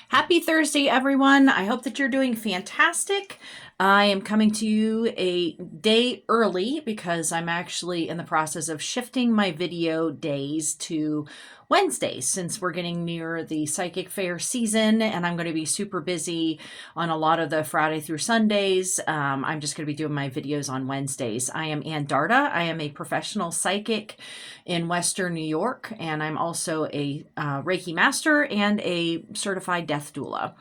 Happy Thursday, everyone. I hope that you're doing fantastic. I am coming to you a day early because I'm actually in the process of shifting my video days to Wednesdays since we're getting near the psychic fair season and I'm going to be super busy on a lot of the Friday through Sundays. I'm just going to be doing my videos on Wednesdays. I am Ann Darda. I am a professional psychic in Western New York, and I'm also a Reiki master and a certified death doula.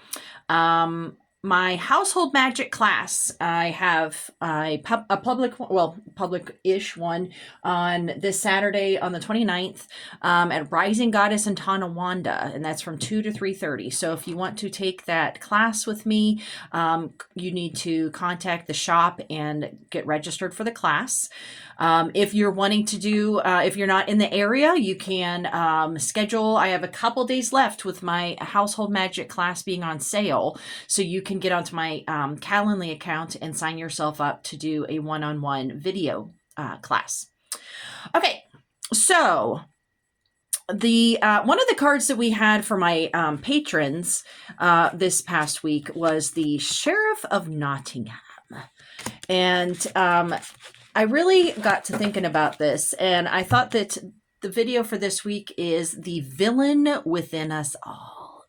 My household magic class, I have a public-ish one on this Saturday on the 29th at Rising Goddess in Tonawanda, and that's from 2 to 3:30. So if you want to take that class with me, you need to contact the shop and get registered for the class. If you're wanting to do, if you're not in the area, you can schedule. I have a couple days left with my household magic class being on sale. So you can get onto my Calendly account and sign yourself up to do a one-on-one video class. Okay, so the one of the cards that we had for my patrons this past week was the Sheriff of Nottingham. And I really got to thinking about this, and I thought that the video for this week is the Villian Within Us All.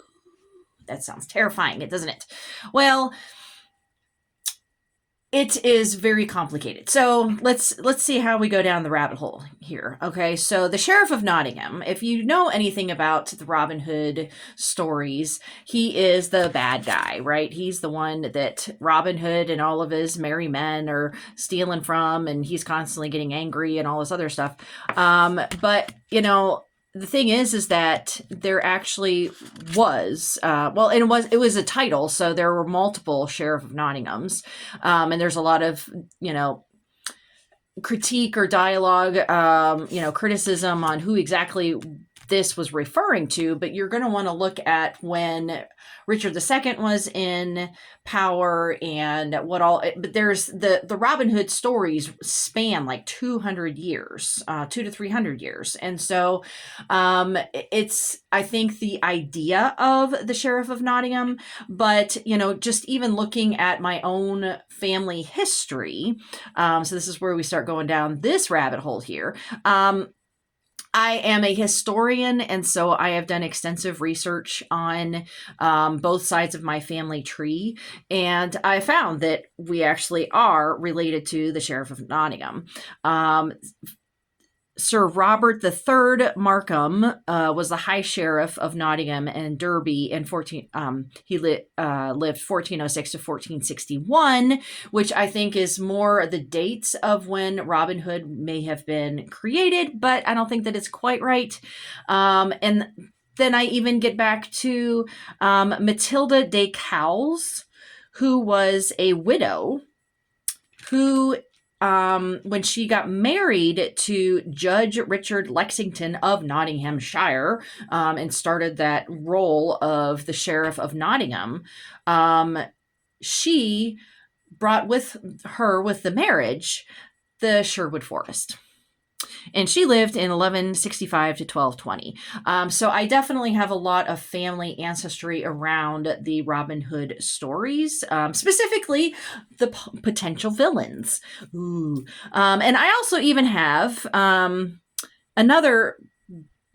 That sounds terrifying, doesn't it? Well, it is very complicated. So let's see how we go down the rabbit hole here. Okay, so the Sheriff of Nottingham, if you know anything about the Robin Hood stories, he is the bad guy, right? He's the one that Robin Hood and all of his merry men are stealing from, and he's constantly getting angry and all this other stuff. But, you know, the thing is that there actually was, it was a title, so there were multiple Sheriff of Nottinghams, and there's a lot of, critique or dialogue, criticism on who exactly this was referring to, but you're going to want to look at when Richard II was in power and what all, but there's the Robin Hood stories span like 200 years, 200 to 300 years. And so it's, I think, the idea of the Sheriff of Nottingham, but, just even looking at my own family history. So this is where we start going down this rabbit hole here. I am a historian, and so I have done extensive research on both sides of my family tree, and I found that we actually are related to the Sheriff of Nottingham. Sir Robert III Markham was the High Sheriff of Nottingham and Derby in he lived 1406 to 1461, which I think is more the dates of when Robin Hood may have been created, but I don't think that it's quite right. And then I even get back to Matilda de Cowles, who was a widow who when she got married to Judge Richard Lexington of Nottinghamshire, and started that role of the Sheriff of Nottingham, she brought with her, with the marriage, the Sherwood Forest. And she lived in 1165 to 1220. So I definitely have a lot of family ancestry around the Robin Hood stories, specifically the potential villains. Ooh. And I also even have another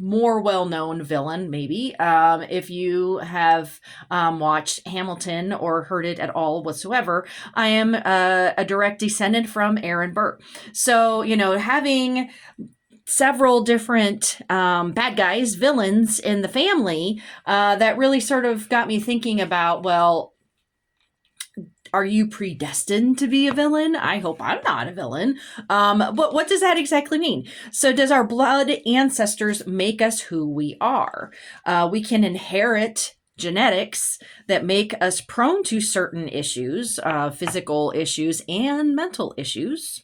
more well-known villain, maybe, if you have watched Hamilton or heard it at all whatsoever. I am a direct descendant from Aaron Burr. So, having several different bad guys, villains in the family, that really sort of got me thinking about, well, are you predestined to be a villain? I hope I'm not a villain. But what does that exactly mean? So does our blood ancestors make us who we are? We can inherit genetics that make us prone to certain issues, physical issues and mental issues.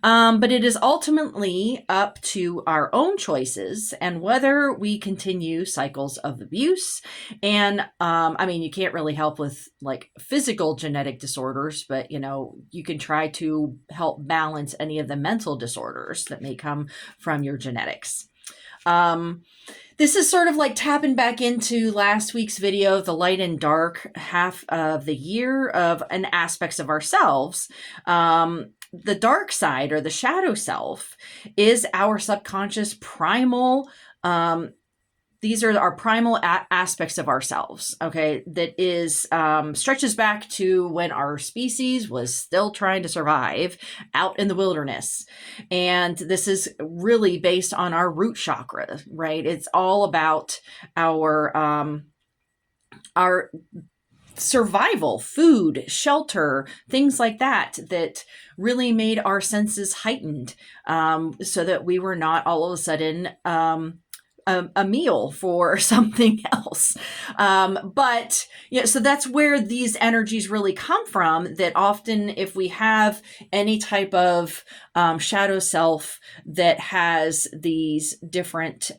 But it is ultimately up to our own choices and whether we continue cycles of abuse. And you can't really help with like physical genetic disorders, but you can try to help balance any of the mental disorders that may come from your genetics. This is sort of like tapping back into last week's video, the light and dark half of the year of and aspects of ourselves. The dark side, or the shadow self, is our subconscious primal. These are our primal aspects of ourselves. Okay, that is stretches back to when our species was still trying to survive out in the wilderness, and this is really based on our root chakra. Right, it's all about our survival, food, shelter, things like that, that really made our senses heightened, so that we were not all of a sudden a meal for something else. But yeah, so that's where these energies really come from. That often, if we have any type of shadow self that has these different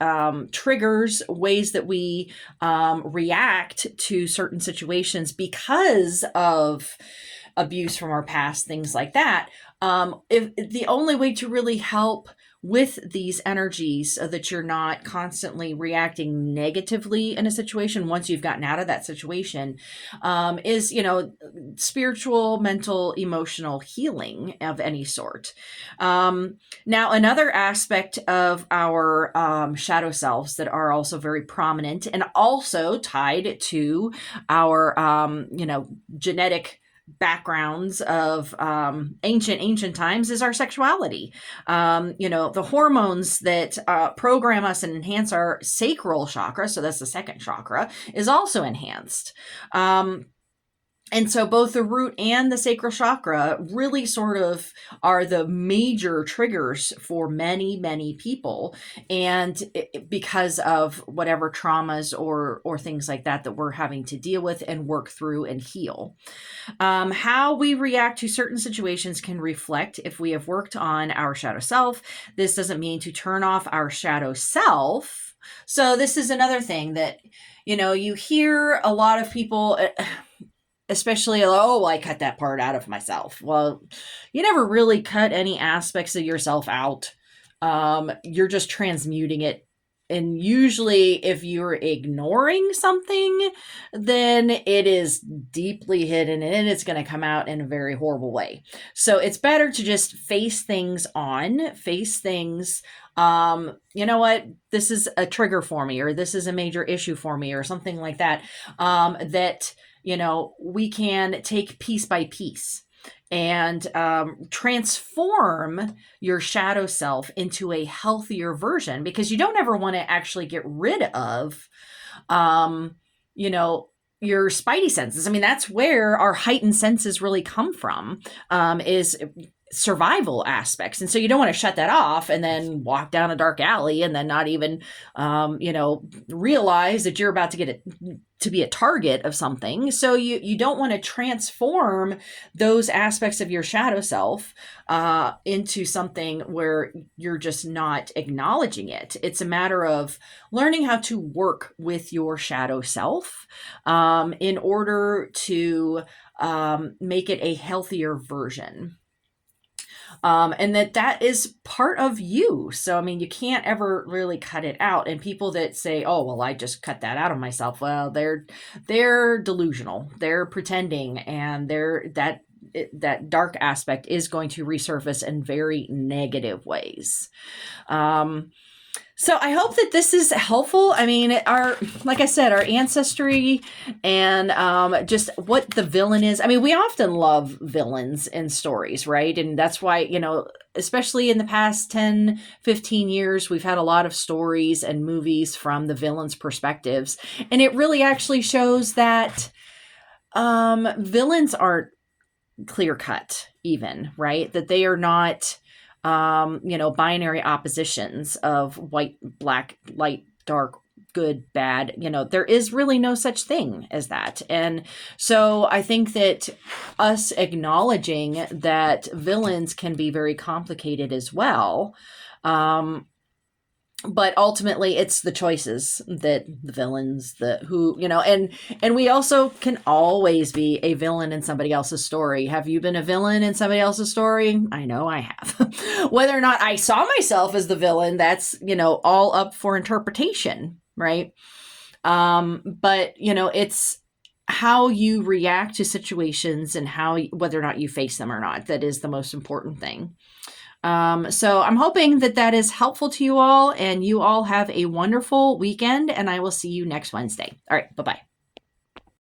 triggers, ways that we react to certain situations because of abuse from our past, things like that. If the only way to really help with these energies so that you're not constantly reacting negatively in a situation once you've gotten out of that situation, is, spiritual, mental, emotional healing of any sort. Now, another aspect of our shadow selves that are also very prominent and also tied to our, genetic backgrounds of ancient times is our sexuality. The hormones that program us and enhance our sacral chakra, so that's the second chakra, is also enhanced. And so both the root and the sacral chakra really sort of are the major triggers for many, many people. And because of whatever traumas or things like that we're having to deal with and work through and heal. How we react to certain situations can reflect if we have worked on our shadow self. This doesn't mean to turn off our shadow self. So this is another thing that, you hear a lot of people, especially, I cut that part out of myself. Well, you never really cut any aspects of yourself out. You're just transmuting it. And usually if you're ignoring something, then it is deeply hidden and it's going to come out in a very horrible way. So it's better to just face things. You know what? This is a trigger for me, or this is a major issue for me, or something like that, that we can take piece by piece and transform your shadow self into a healthier version, because you don't ever want to actually get rid of, your spidey senses. I mean, that's where our heightened senses really come from, is survival aspects. And so you don't want to shut that off and then walk down a dark alley and then not even, realize that you're about to get to be a target of something. So you don't want to transform those aspects of your shadow self into something where you're just not acknowledging it. It's a matter of learning how to work with your shadow self in order to make it a healthier version. And that is part of you. So, I mean, you can't ever really cut it out. And people that say, oh, well, I just cut that out of myself. Well, they're delusional. They're pretending, and that dark aspect is going to resurface in very negative ways. So I hope that this is helpful. I mean, like I said, our ancestry and just what the villain is. I mean, we often love villains in stories, right? And that's why, especially in the past 10, 15 years, we've had a lot of stories and movies from the villain's perspectives. And it really actually shows that villains aren't clear cut even, right? That they are not binary oppositions of white, black, light, dark, good, bad. There is really no such thing as that. And so I think that us acknowledging that villains can be very complicated as well, but ultimately it's the choices that the villains, the who, and we also can always be a villain in somebody else's story. Have you been a villain in somebody else's story? I know I have. Whether or not I saw myself as the villain, that's, all up for interpretation, right? But it's how you react to situations and whether or not you face them or not, that is the most important thing. So I'm hoping that that is helpful to you all, and you all have a wonderful weekend, and I will see you next Wednesday. All right, bye-bye.